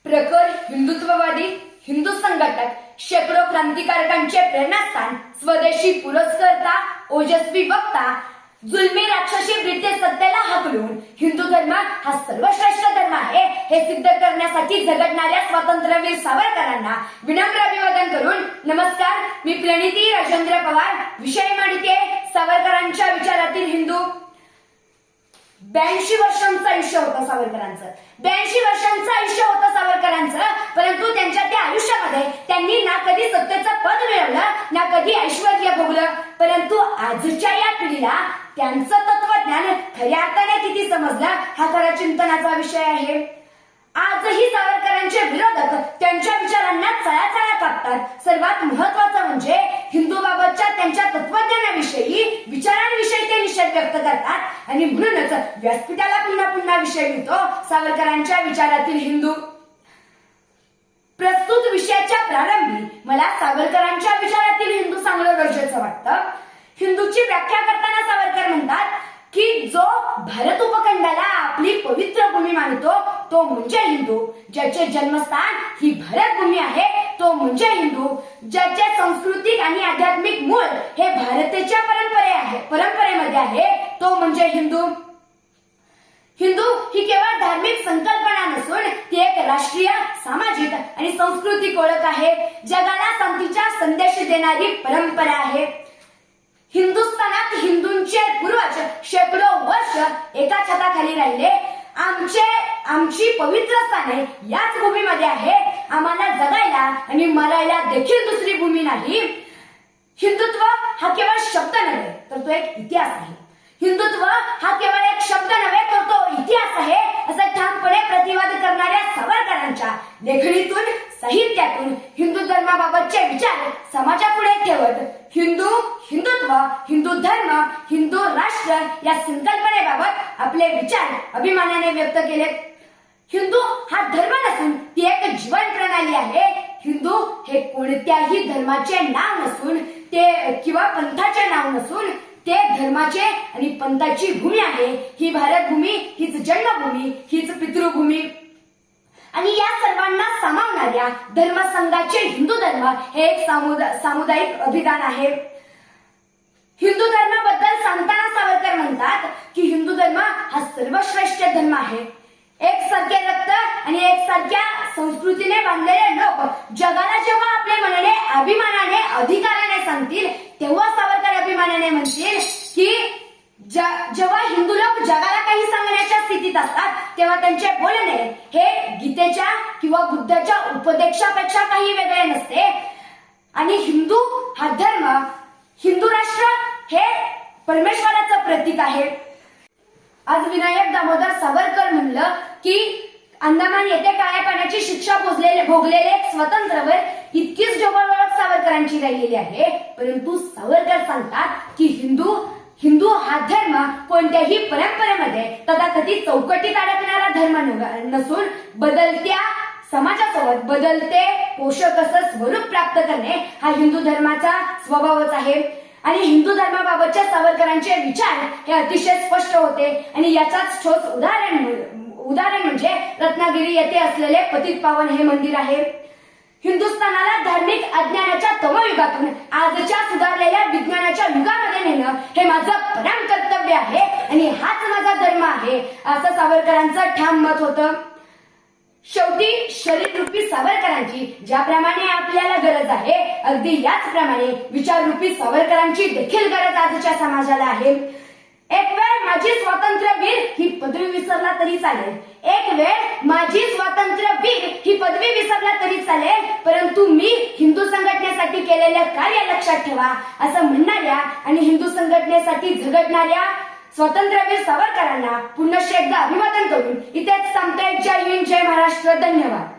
प्रखर हिंदुत्ववादी, हिंदू संघटक, शेकडो क्रांतिकारकांचे प्रेरणास्थान, स्वदेशी पुरस्कर्ता, ओजस्वी वक्ता, जुलमी राक्षसी ब्रिटिश सत्तेला हाकलून हिंदू धर्म हा सर्वश्रेष्ठ धर्म आहे हे सिद्ध करण्यासाठी झगडणाऱ्या स्वातंत्र्यवीर सावरकरांना विनम्र अभिवादन करून नमस्कार. मी प्रणिती राजेंद्र पवार. विषय मांडते सावरकरांच्या विचारातील हिंदू. 82 वर्षांचं आयुष्य होतं सावरकरांचं. 82 वर्षांचं आयुष्य होतं सावरकरांचं. परंतु त्यांच्या त्या आयुष्यामध्ये त्यांनी ना कधी सत्तेचं पद मिळवलं, ना कधी ऐश्वर्य भोगलं. परंतु आजच्या या पिढीला त्यांचं तत्वज्ञान खऱ्या अर्थाने किती समजलं हा खरा चिंतनाचा विषय आहे. आजही सावरकरांचे विरोधक त्यांच्या विचारांना चळाचळा कापतात. सर्वात महत्वाचं म्हणजे हिंदूबाबतच्या त्यांच्या तत्वज्ञानाविषयी, विचारांविषयी ते निषेध व्यक्त करतात आणि म्हणूनच व्यासपीठाला पुन्हा पुन्हा विषय मिळतो सावरकरांच्या विचारातील हिंदू. प्रस्तुत विषयाच्या प्रारंभी मला सावरकरांच्या विचारातील हिंदू सांगणं गरजेचं वाटतं. हिंदूची व्याख्या करताना सावरकर म्हणतात की जो भारत उपखंडाला आपली पवित्र भूमी मानतो तो म्हणजे हिंदू. ज्याचे जन्मस्थान ही भारत भूमी आहे तो म्हणजे हिंदू. ज्याचे सांस्कृतिक आणि आध्यात्मिक मूळ हे भारताच्या परंपरेमध्ये आहे तो म्हणजे हिंदू. हिंदू ही केवळ धार्मिक संकल्पना नसून ती एक राष्ट्रीय, सामाजिक आणि सांस्कृतिक ओळख आहे. जगाला शांतीचा संदेश देणारी परंपरा आहे. हिंदुस्थानात हिंदूंचे पूर्वज शेकडो वर्ष एका छताखाली राहिले. आमची पवित्र स्थाने याच भूमीमध्ये आहे. आम्हाला जगायला आणि मरायला देखील दुसरी भूमी नाही. हिंदुत्व हा केवळ शब्द नव्हे तर तो एक इतिहास आहे. हिंदुत्व हा केवळ एक शब्द नव्हे तर तो इतिहास आहे असं ठामपणे प्रतिवाद करणाऱ्या सावरकरांच्या लेखणीतून, साहित्यातून हिंदू धर्माबाबतचे विचार समाजापुढे ठेवत हिंदुत्व, हिंदू धर्म, हिंदू राष्ट्र या संकल्पनेबाबत आपले विचार अभिमानाने व्यक्त केले. हिंदू हा धर्म नसून ती एक जीवन प्रणाली आहे. हिंदू हे कोणत्याही धर्माचे नाव नसून ते किंवा पंथाचे नाव नसून ते धर्माचे आणि पंथाची भूमी आहे. ही भारत भूमी, हीच जन्मभूमी, हीच पितृभूमी आणि या सर्वांना सामावणाऱ्या धर्मसंघाचे हिंदू धर्म हे एक सामुदायिक अभिदान आहे. हिंदू धर्माबद्दल सांगताना सावरकर म्हणतात की हिंदू धर्म हा सर्वश्रेष्ठ धर्म आहे. एकसारखे रक्त आणि एकसारख्या संस्कृतीने बांधलेले लोक जगाला जेव्हा आपले म्हणणे अभिमानाने, अधिकाराने सांगतील तेव्हा सावरकर अभिमानाने म्हणतील की जेव्हा हिंदू लोक जगाला काही सांगण्याच्या स्थितीत असतात तेव्हा त्यांचे बोलणे हे गीतेच्या किंवा बुद्धाच्या उपदेशापेक्षा काही वेगळे नसते. आणि हिंदू हा धर्म, हिंदू राष्ट्र हे परमेश्वराचं प्रतीक आहे. आज विनायक दामोदर सावरकर म्हणलं की अंदमान येथे काळ्या पाण्याची शिक्षा भोगलेले एक स्वतंत्रवर इतकीच ढोबळ ओळख सावरकरांची राहिलेली आहे. परंतु सावरकर सांगतात की हिंदू हा धर्म कोणत्याही परंपरेमध्ये तथाकथित चौकटीत अडकणारा धर्म नसून बदलत्या समाजासोबत बदलते पोषक असं स्वरूप प्राप्त करणे हा हिंदू धर्माचा स्वभावच आहे. आणि हिंदू धर्माबाबतच्या सावरकरांचे विचार हे अतिशय स्पष्ट होते. आणि याचाच ठोस उदाहरण म्हणजे रत्नागिरी येथे असलेले पतित पावन हे मंदिर आहे. हिंदुस्थानाला धार्मिक अज्ञानाच्या तमयुगातून आजच्या सुधारलेल्या विज्ञानाच्या युगामध्ये नेणं हे माझं परम कर्तव्य आहे आणि हाच माझा धर्म आहे असं सावरकरांचं ठाम मत होतं. शेवटी शरीररूपी सावरकरांची ज्याप्रमाणे आपल्याला गरज आहे अगदी याचप्रमाणे विचाररूपी सावरकरांची देखील गरज आजच्या समाजाला आहे. एक वेळ माझी स्वातंत्र्यवीर ही पदवी विसरला तरी चालेल, एक वेळ माझी स्वातंत्र्यवीर ही पदवी विसरला तरी चालेल, परंतु मी हिंदू संघटनेसाठी केलेलं कार्य लक्षात ठेवा असं म्हणणाऱ्या आणि हिंदू संघटनेसाठी झगडणाऱ्या स्वातंत्र्यवीर सावरकरांना पुन्हा एकदा अभिवादन करून इथेच थांबते. जय हिंद, जय महाराष्ट्र. धन्यवाद.